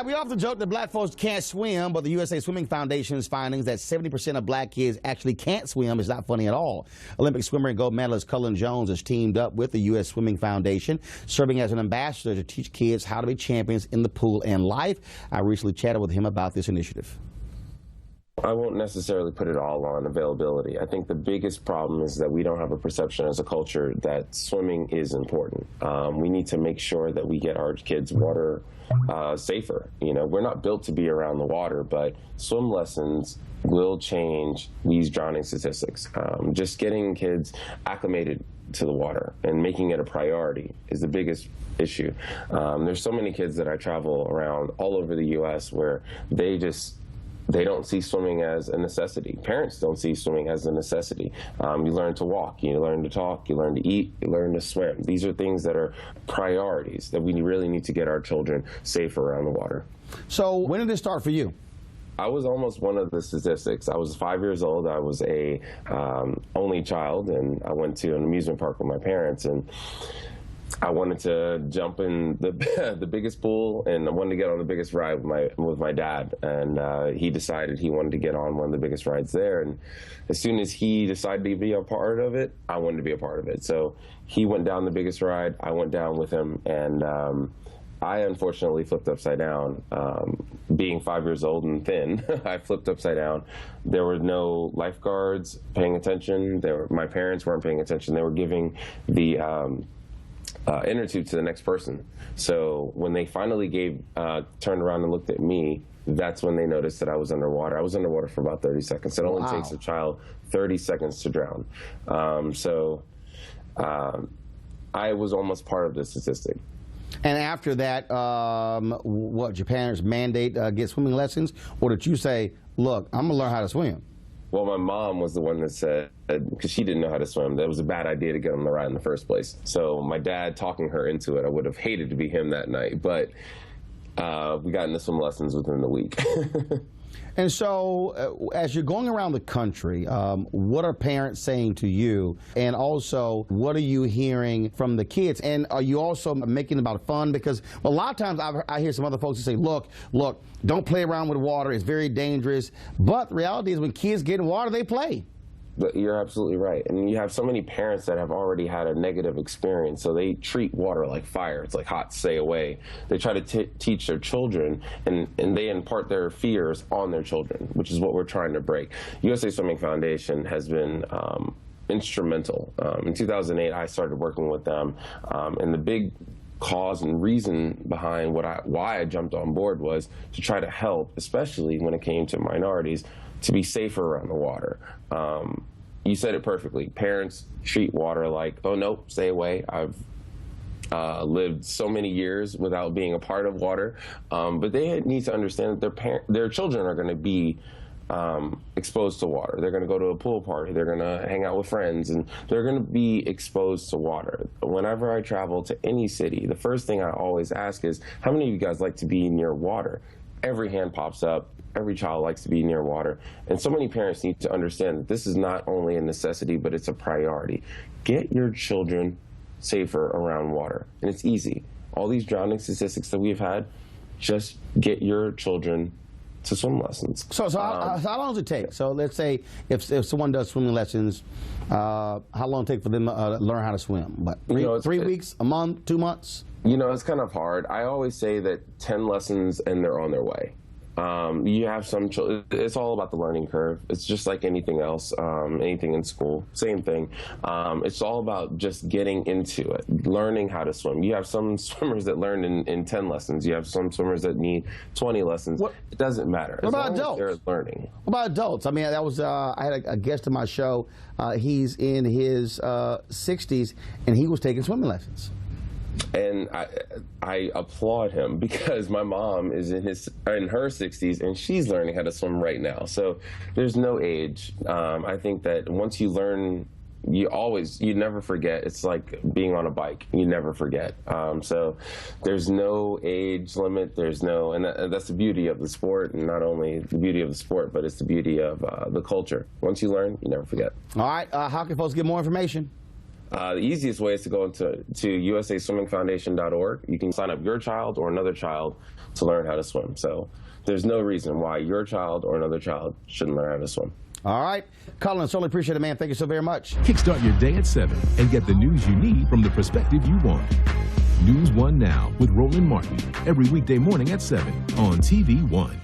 right, we often joke that black folks can't swim, but the USA Swimming Foundation's findings that 70% of black kids actually can't swim is not funny at all. Olympic swimmer and gold medalist Cullen Jones has teamed up with the U.S. Swimming Foundation, serving as an ambassador to teach kids how to be champions in the pool and life. I recently chatted with him about this initiative. I won't necessarily put it all on availability. I think the biggest problem is that we don't have a perception as a culture that swimming is important. We need to make sure that we get our kids water safer. You know, we're not built to be around the water, but swim lessons will change these drowning statistics. Just getting kids acclimated to the water and making it a priority is the biggest issue. There's so many kids that I travel around all over the U.S. where they don't see swimming as a necessity. Parents don't see swimming as a necessity. You learn to walk, you learn to talk, you learn to eat, you learn to swim. These are things that are priorities that we really need to get our children safe around the water. So when did this start for you? I was almost one of the statistics. I was 5 years old. I was a only child, and I went to an amusement park with my parents, and I wanted to jump in the biggest pool, and I wanted to get on the biggest ride with my dad. And he decided he wanted to get on one of the biggest rides there. And as soon as he decided to be a part of it, I wanted to be a part of it. So he went down the biggest ride. I went down with him, and I unfortunately flipped upside down. Being 5 years old and thin, I flipped upside down. There were no lifeguards paying attention. My parents weren't paying attention. They were giving the inner tube to the next person. So when they finally turned around and looked at me, that's when they noticed that I was underwater. I was underwater for about 30 seconds. It only takes a child 30 seconds to drown. I was almost part of the statistic. And after that, what, your parents mandate get swimming lessons? Or did you say, look, I'm going to learn how to swim? Well, my mom was the one that said, because she didn't know how to swim, that it was a bad idea to get on the ride in the first place. So my dad talking her into it, I would have hated to be him that night, but we got into swim lessons within the week. And so as you're going around the country, what are parents saying to you? And also, what are you hearing from the kids? And are you also making it about fun? Because a lot of times I hear some other folks who say, look, don't play around with water. It's very dangerous. But the reality is when kids get in water, they play. But you're absolutely right. And you have so many parents that have already had a negative experience, so they treat water like fire. It's like hot, stay away. They try to teach their children, and they impart their fears on their children, which is what we're trying to break. USA Swimming Foundation has been instrumental. In 2008, I started working with them, and the big cause and reason behind why I jumped on board was to try to help, especially when it came to minorities, to be safer around the water. You said it perfectly. Parents treat water like, oh, nope, stay away. I've lived so many years without being a part of water, but they need to understand that their children are going to be exposed to water. They're going to go to a pool party. They're going to hang out with friends, and they're going to be exposed to water. Whenever I travel to any city, the first thing I always ask is, how many of you guys like to be near water? Every hand pops up. Every child likes to be near water. And so many parents need to understand that this is not only a necessity, but it's a priority. Get your children safer around water. And it's easy. All these drowning statistics that we've had, just get your children to swim lessons. So how long does it take? So let's say if someone does swimming lessons, how long does it take for them to learn how to swim? What, three weeks, a month, 2 months? You know, it's kind of hard. I always say that 10 lessons and they're on their way. You have some children, it's all about the learning curve. It's just like anything else, anything in school, same thing. It's all about just getting into it, learning how to swim. You have some swimmers that learn in 10 lessons. You have some swimmers that need 20 lessons. It doesn't matter. What about adults? They're learning. What about adults? I mean, that was, I had a guest in my show. He's in his 60s, and he was taking swimming lessons. And I applaud him, because my mom is in her 60s and she's learning how to swim right now. So there's no age. I think that once you learn, you never forget. It's like being on a bike. You never forget. So there's no age limit. And that's the beauty of the sport, and not only the beauty of the sport, but it's the beauty of the culture. Once you learn, you never forget. All right. How can folks get more information? The easiest way is to go to usaswimmingfoundation.org. You can sign up your child or another child to learn how to swim. So there's no reason why your child or another child shouldn't learn how to swim. All right. Colin, certainly appreciate it, man. Thank you so very much. Kickstart your day at 7 and get the news you need from the perspective you want. News 1 Now with Roland Martin, every weekday morning at 7 on TV 1.